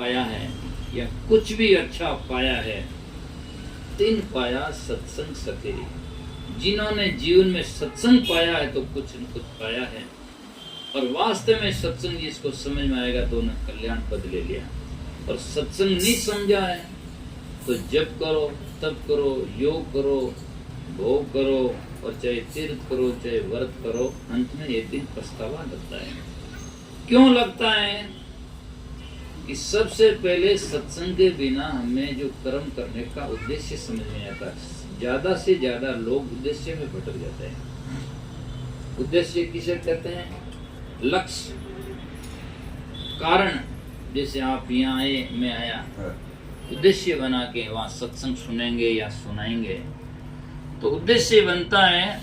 पाया है या कुछ भी अच्छा पाया है, तीन पाया सत्संग सके। जिन्होंने जीवन में सत्संग पाया है तो कुछ न कुछ पाया है, और वास्तव में सत्संग जिसको समझ में आएगा तो उन्हें कल्याण पद ले लिया। और सत्संग नहीं समझा है तो जप करो, तप करो, योग करो, भोग करो, और चाहे तीर्थ करो, चाहे व्रत करो, अंत में एक दिन पछतावा लगता है। क्यों लगता है? कि सबसे पहले सत्संग के बिना हमें जो कर्म करने का उद्देश्य समझ में आता है। ज्यादा से ज्यादा लोग उद्देश्य में भटक जाते हैं। उद्देश्य किसे कहते हैं? लक्ष्य, कारण। जैसे आप यहाँ आए, मैं आया, उद्देश्य बना के वहां सत्संग सुनेंगे या सुनाएंगे, तो उद्देश्य बनता है।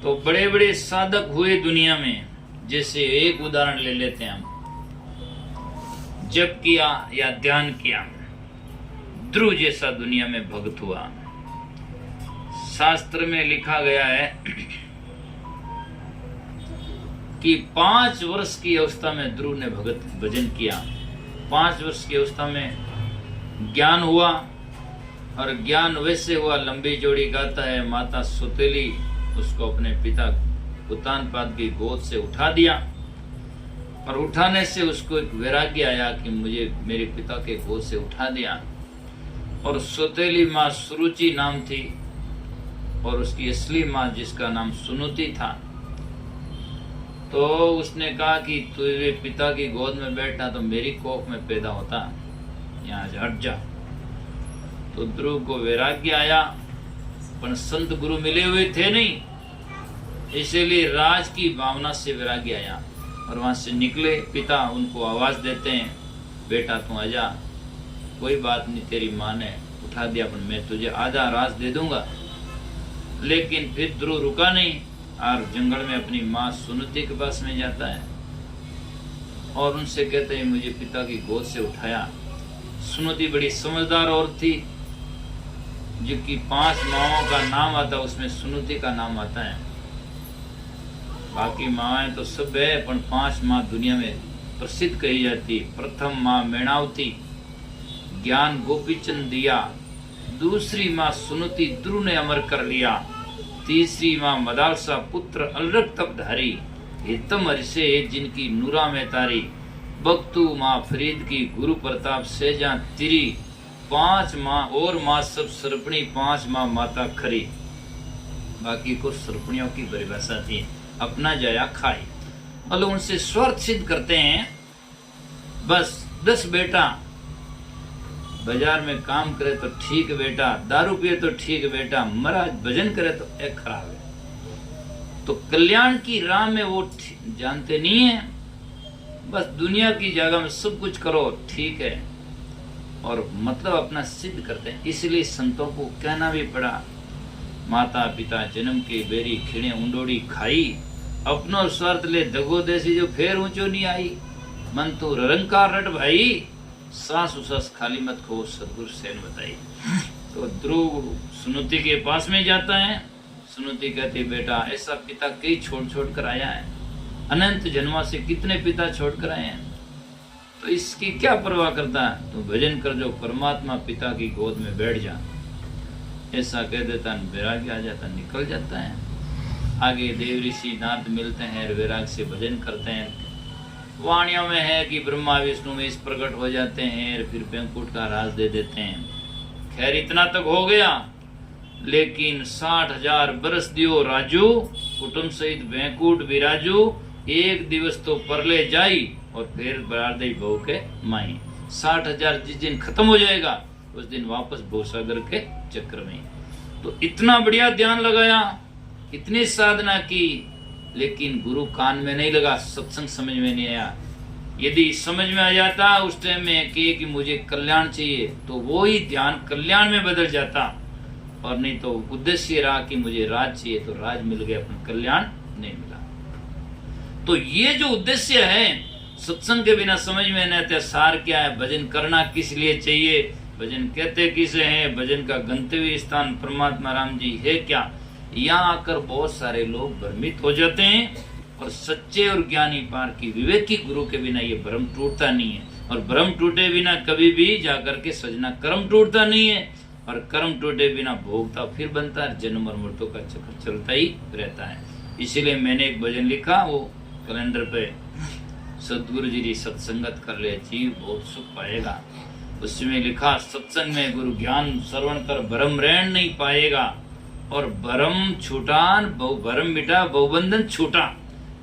तो बड़े बड़े साधक हुए दुनिया में, जैसे एक उदाहरण ले लेते हैं हम, जप किया या ध्यान किया, ध्रुव जैसा दुनिया में भक्त हुआ। शास्त्र में लिखा गया है कि 5 वर्ष की अवस्था में ध्रुव ने भगत भजन किया। 5 वर्ष की अवस्था में ज्ञान हुआ, और ज्ञान वैसे हुआ, लंबी जोड़ी गाता है, माता सुतेली उसको अपने पिता उत्तानपाद की गोद से उठा दिया, और उठाने से उसको एक वैराग्य आया कि मुझे मेरे पिता के गोद से उठा दिया। और सुतेली माँ सुरुचि नाम थी, और उसकी असली माँ जिसका नाम सुनुति था। तो उसने कहा कि तुझे पिता की गोद में बैठना तो मेरी कोख में पैदा होता, यहाँ से हट जा। तो ध्रुव को वैराग्य आया, पर संत गुरु मिले हुए थे नहीं, इसीलिए राज की भावना से वैराग्य आया। और वहां से निकले, पिता उनको आवाज देते हैं, बेटा तू आजा, कोई बात नहीं, तेरी माँ ने उठा दिया, पर मैं तुझे आधा राज दे दूंगा। लेकिन फिर ध्रुव रुका नहीं, और जंगल में अपनी माँ सुनुति के पास में जाता है, और उनसे कहते हैं मुझे पिता की गोद से उठाया। सुनुति बड़ी समझदार औरत थी, जो कि 5 माँओं का नाम आता, उसमें सुनुति का नाम आता है। बाकी माँ तो सब है, पर 5 माँ दुनिया में प्रसिद्ध कही जाती। प्रथम माँ मैणावती, ज्ञान गोपीचंद दिया। दूसरी माँ सुनुति, ध्रुव ने अमर कर लिया। तीसरी माँ मदालसा पुत्र अलरक तपधारी, हितम हरिसे जिनकी नूरा में तारी। बख्तू माँ फरीद की, गुरु प्रताप सेजा तिरी। 5 माँ और माँ सब सरपणी, 5 माँ माता खरी। बाकी को सरपणियों की परिभाषा थी, अपना जाया खाई। मतलब उनसे स्वार्थ सिद्ध करते हैं। बस 10 बेटा, बाजार में काम करे तो ठीक बेटा, दारू पिए तो ठीक बेटा, महाराज भजन करे तो एक खराब है। तो कल्याण की राह में वो जानते नहीं है, बस दुनिया की जगह में सब कुछ करो ठीक है, और मतलब अपना सिद्ध करते हैं। इसलिए संतों को कहना भी पड़ा, माता पिता जन्म के बेरी खिणे उंडोड़ी खाई, अपनो स्वार्थ ले दगो देसी जो फेर ऊंचो नहीं आई। मन तो रंकार रट भाई, सास उसास खाली मत खो, सदगुरु सेन बताई। तो ध्रुव सुनुति के पास में जाता है। सुनुति कहती बेटा ऐसा पिता कई छोड़ छोड़ कर आया है, अनंत जन्मों से कितने पिता छोड़ कर आए हैं, तो इसकी क्या परवाह करता है, तो भजन कर जो परमात्मा पिता की गोद में बैठ जा। ऐसा कह देता, वैराग्य आ जाता, निकल जाता है। आगे देव ऋषि नारद मिलते हैं, वैराग से भजन करते हैं। वाणियों में है कि ब्रह्मा विष्णु में इस प्रकट हो जाते हैं, फिर बैंकुट का राज दे देते हैं। खैर इतना तक हो गया, लेकिन 60,000 बरस दियो राजू, कुटुंब सहित बैंकुट विराजू। एक दिवस तो परले जाई, और फिर बरादई बहू के माई। 60,000 जिस दिन खत्म हो जाएगा, उस दिन वापस भवसागर के चक्र में। तो इतना बढ़िया ध्यान लगाया, इतनी साधना की, लेकिन गुरु कान में नहीं लगा, सत्संग समझ में नहीं आया। यदि समझ में आ जाता उस टाइम में कि मुझे कल्याण चाहिए, तो वो ही ध्यान कल्याण में बदल जाता, और नहीं तो उद्देश्य रहा कि मुझे राज चाहिए, तो राज मिल गया, अपना कल्याण नहीं मिला। तो ये जो उद्देश्य है, सत्संग के बिना समझ में नहीं आता। सार क्या है, भजन करना किस लिए चाहिए, भजन कहते किसे हैं, भजन का गंतव्य स्थान परमात्मा राम जी है क्या, यहाँ आकर बहुत सारे लोग भ्रमित हो जाते हैं। और सच्चे और ज्ञानी पार की विवेकी गुरु के बिना ये भ्रम टूटता नहीं है। और भ्रम टूटे बिना कभी भी जाकर के सजना, कर्म टूटता नहीं है और कर्म टूटे बिना भोगता फिर बनता है, जन्म और मृत्यु का चक्र चलता ही रहता है। इसीलिए मैंने एक भजन लिखा, वो कैलेंडर पे, सदगुरु जी की सत्संगत कर ले जीव बहुत सुख पाएगा। उसमें लिखा, सत्संग में गुरु ज्ञान श्रवण कर भरम रहन नहीं पाएगा, और भरम छूटान बहु भरम मिटा बहुबंधन छूटा।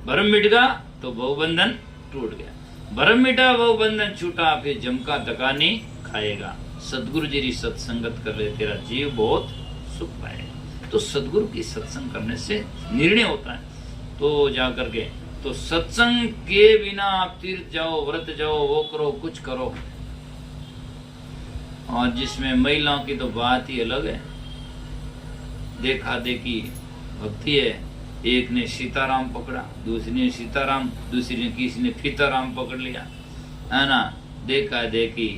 भरम मिट गया तो बहुबंधन टूट गया, भरम मिटा बहुबंधन छूटा, फिर जम का धक्का नहीं खाएगा। सदगुरु जी की सत्संगत कर ले तेरा जीव बहुत सुख पाएगा। तो सदगुरु की सत्संग करने से निर्णय होता है। तो जाकर के तो सत्संग के बिना आप तीर्थ जाओ, व्रत जाओ, वो करो, कुछ करो, और जिसमें महिलाओं की तो बात ही अलग है, देखा देखी भक्ति है। एक ने सीताराम पकड़ा, दूसरी ने सीताराम, दूसरी ने किसी ने फीताराम पकड़ लिया, है ना। देखा देखी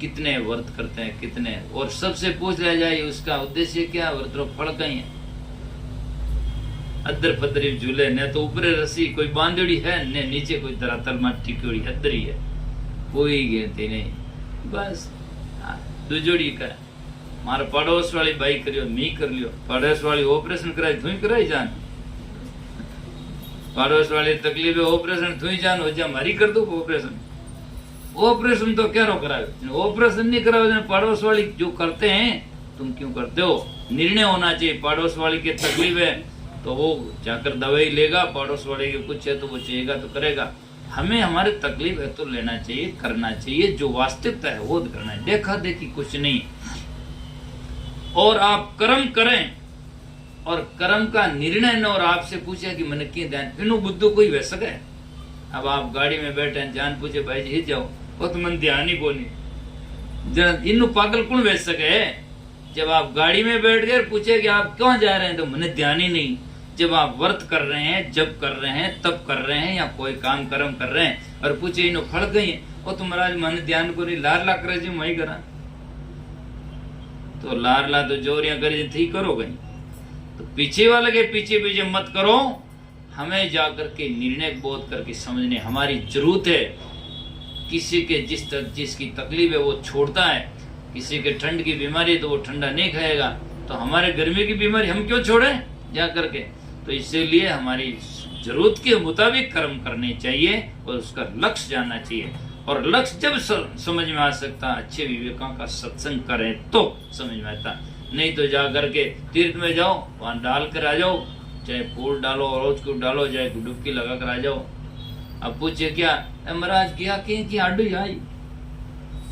कितने व्रत करते हैं कितने, और सबसे पूछ लिया जाए उसका उद्देश्य क्या, व्रत रो फल कहीं है। अदर पदरी झूले ने तो ऊपरे रस्सी कोई बांधड़ी है, ने नीचे कोई धरातल में टिकोड़ी अदरी है, कोई गिनती नहीं। बस दुजोड़ी का मारा पड़ोस वाली बाई करियो, मी कर लियो, पड़ोस वाली ऑपरेशन कराई थुई कराई जान, पड़ोस वाली तकलीफ है ऑपरेशन थुई जान हो जा, मारी कर दो ऑपरेशन। ऑपरेशन तो क्या रो करावे, ऑपरेशन नहीं करावे, पड़ोस वाली जो करते हैं तुम क्यों करते हो। निर्णय होना चाहिए, पड़ोस वाली की तकलीफ है तो वो जाकर दवाई लेगा, पड़ोस वाले की कुछ है तो वो चाहिएगा तो करेगा। हमें हमारे तकलीफ है तो लेना चाहिए, करना चाहिए, जो वास्तविकता है वो करना है, देखा देखी कुछ नहीं। और आप कर्म करें और कर्म का निर्णय न, और आपसे पूछे कि मैंने क्यों ध्यान, इन्हों बुद्धू कोई वह सके। अब आप गाड़ी में बैठे हैं, जान पूछे भाई जी जाओ, वो तो मन ध्यान ही कोनी, इन पागल कौन वेच सके। जब आप गाड़ी में बैठ गए पूछे कि आप क्यों जा रहे हैं, तो मैंने ध्यान ही नहीं। जब आप व्रत कर रहे हैं, जब कर रहे हैं, तब कर रहे हैं, या कोई काम कर्म कर रहे हैं और पूछे इन फल गई है, वो तुम्हारा मन ध्यान को नहीं, लार ला करे जी वही करा, तो लार ला तो जोरियां करी थी करो गई। तो पीछे वाले के पीछे पीछे मत करो, हमें जाकर के निर्णय बोध करके समझने हमारी जरूरत है। किसी के जिसकी तकलीफ है वो छोड़ता है, किसी के ठंड की बीमारी है तो वो ठंडा नहीं खाएगा, तो हमारे गर्मी की बीमारी हम क्यों छोड़े जा करके। तो इसीलिए हमारी जरूरत के मुताबिक कर्म करने चाहिए और उसका लक्ष्य जानना चाहिए। और लक्ष्य जब समझ में आ सकता, अच्छे विवेकों का सत्संग करें तो समझ में आता, नहीं तो जा करके तीर्थ में जाओ, वहां डाल कर आ जाओ, चाहे फूल डालो, रोज को डालो, चाहे डुबकी लगा कर आ जाओ। अब पूछे क्या महाराज क्या की आडू आई,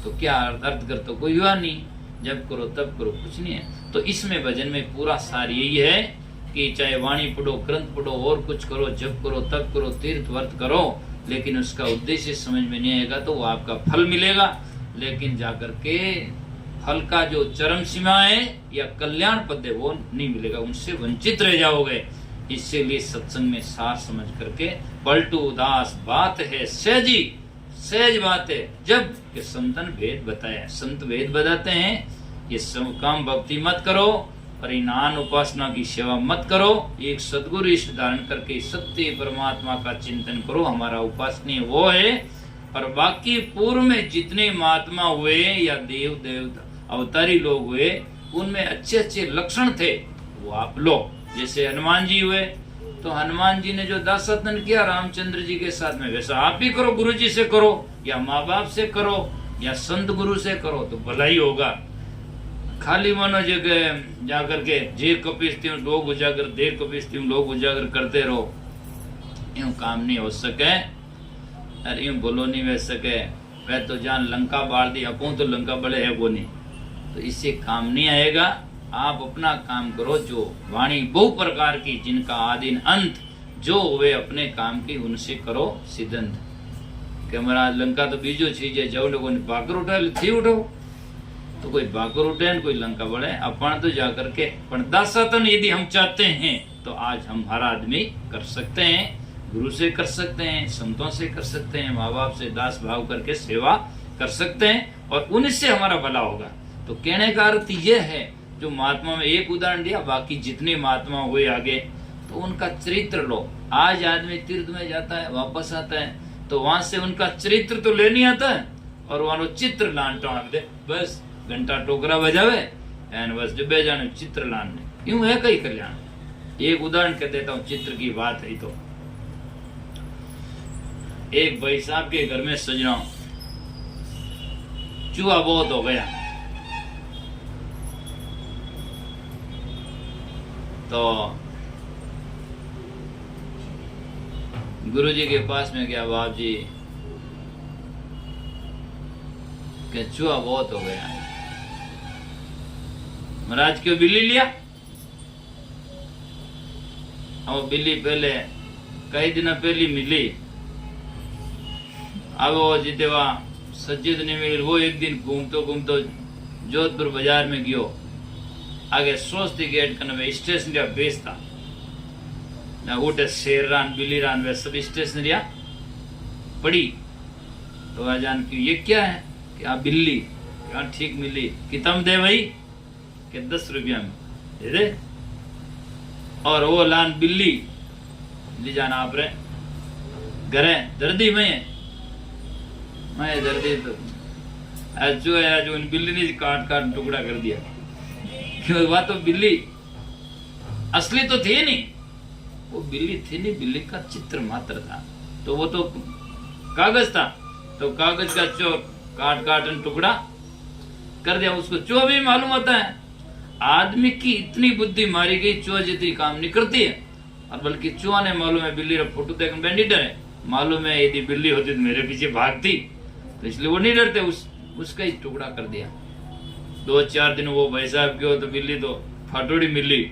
तो क्या अर्थ कर, तो कोई हुआ नहीं, जब करो तब करो, कुछ नहीं है। तो इसमें भजन में पूरा सार यही है कि चाहे वाणी पढ़ो, ग्रंथ पढ़ो, और कुछ करो, जब करो तब करो, तीर्थ व्रत करो, लेकिन उसका उद्देश्य समझ में नहीं आएगा तो वो आपका फल मिलेगा, लेकिन जाकर के फल का जो चरम सीमा है या कल्याण पद है वो नहीं मिलेगा, उनसे वंचित रह जाओगे। इसीलिए सत्संग में सार समझ करके, पलटू उदास बात है सहजी, सहज बात है। जब ये संतन भेद बताया, संत भेद बताते हैं, ये सब काम भक्ति मत करो, परिणाम उपासना की सेवा मत करो, एक सदगुरु इष्ट धारण करके सत्य परमात्मा का चिंतन करो, हमारा उपासनीय वो है। और बाकी पूर्व में जितने महात्मा हुए या देव अवतारी लोग हुए, उनमें अच्छे अच्छे लक्षण थे, वो आप लो। जैसे हनुमान जी हुए, तो हनुमान जी ने जो दासत्वन किया रामचंद्र जी के साथ में, वैसा आप ही करो, गुरु जी से करो या माँ बाप से करो या संत गुरु से करो तो भला ही होगा। खाली मानो जगह जाकर के जे कपिस्ती लोग उजागर, देर कपिस्ती लोग उजागर करते रहो, यूं काम नहीं हो सके और यूं बोलो नहीं बह सके। वह तो जान लंका बाढ़ दी, अपू तो लंका बड़े है वो नहीं, तो इससे काम नहीं आएगा। आप अपना काम करो, जो वाणी बहु प्रकार की, जिनका आदिन अंत, जो हुए अपने काम की उनसे करो सिद्धंत। कि महाराज लंका तो बीजो चीज है, जाओ लोगों ने बाकर उठा थी, उठो तो कोई बाकर उठे कोई लंका बढ़े, अपन तो जाकर के दासातन यदि हम चाहते हैं तो आज हम हर आदमी कर सकते हैं, गुरु से कर सकते हैं, संतों से कर सकते हैं, माँ बाप से दास भाव करके सेवा कर सकते हैं और उनसे हमारा भला होगा। तो कहने का अर्थ यह है, जो महात्मा में एक उदाहरण दिया, बाकी जितने महात्मा हुए आगे तो उनका चरित्र लो। आज आदमी तीर्थ में जाता है, वापस आता है, तो वहां से उनका चरित्र तो ले नहीं आता और वहां चित्र लान टाँग दे, बस घंटा टोकरा बजावे एन बस डूबे जाने चित्र लान ने। यूं है कई कल्याण। एक उदाहरण कह देता हूं, चित्र की बात है तो एक भाई साहब के घर में सजना चूहा बहुत हो गया, तो गुरुजी के पास में गया, बाप जी के चूहा बहुत हो गया। महाराज क्यों बिल्ली लिया? अब बिल्ली पहले कई दिन पहले मिली, अब वो जिते वहां सज्जित नहीं मिली, वो एक दिन घूमतो घूमतो जोधपुर बाजार में गयो, आगे सोचती गेट कने स्टेशनरी बेचता ना, उठे शेर रान बिल्ली रान वे सब स्टेशनरिया पड़ी, तो वह जान की ये क्या है कि आप बिल्ली, क्या ठीक मिली, कितम दे भाई कि 10 रुपया में दे दे, और वो लान बिल्ली ले जाना आप रे घरे दर्दी मैं दर्दी तो जो है जो उन बिल्ली ने काट काट टुकड़ा कर दिया, क्यों वह तो बिल्ली असली तो थी नहीं, वो बिल्ली थी नहीं, बिल्ली का चित्र मात्र था, तो वो तो कागज था, तो कागज का चो काट काट टुकड़ा कर दिया। उसको चो भी मालूम होता है आदमी की इतनी बुद्धि मारी गई, चूहा जितनी काम नहीं करती है, और बल्कि चूहा ने मालूम है बिल्ली रा फोटो देख बैंडिटर है, मालूम है यदि बिल्ली होती तो मेरे पीछे भागती, तो इसलिए वो नहीं डरते, उसका ही टुकड़ा कर दिया। 2-4 दिन वो भाई साहब के हो तो बिल्ली तो फाटोड़ी मिली,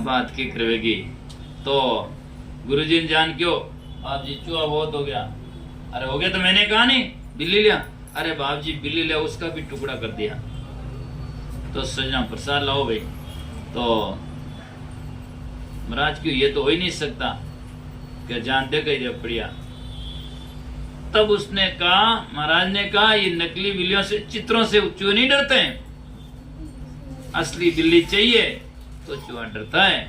बात की करेगी। तो गुरुजी ने जान क्यों आप जी चूहा बहुत हो गया, अरे हो गया तो मैंने कहा नहीं बिल्ली लिया, अरे बाप जी बिल्ली लिया, उसका भी टुकड़ा कर दिया। तो सजना प्रसाद लाओ भाई, तो महाराज क्यों ये तो हो ही नहीं सकता, क्या जानते कही बढ़िया। तब उसने कहा, महाराज ने कहा ये नकली बिल्लियों से चित्रों से चूहे नहीं डरते हैं, असली बिल्ली चाहिए तो चूहा डरता है।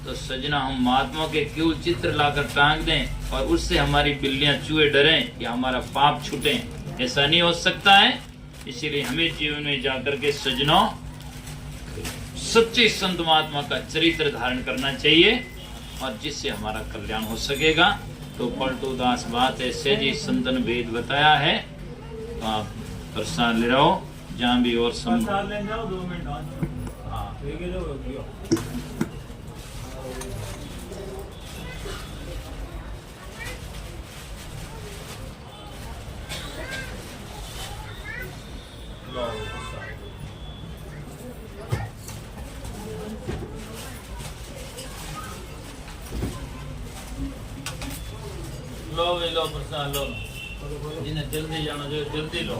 तो सजना हम महात्मा के केवल चित्र लाकर टांग दें और उससे हमारी बिल्लियां चूहे डरें या हमारा पाप छूटे, ऐसा नहीं हो सकता है। इसीलिए हमें जीवन में जाकर के सजनों सच्चे संत महात्मा का चरित्र धारण करना चाहिए और जिससे हमारा कल्याण हो सकेगा। तो पलटू दास बात ऐसे जी संतन वेद बताया है, तो आप प्रसाद ले रहो जहाँ भी और प्रसाद ले जाओ 2 मिनट। हाँ ठीक है, लो लो प्रसाद लो, जिन्हें जल्दी जाना चाहिए जल्दी लो।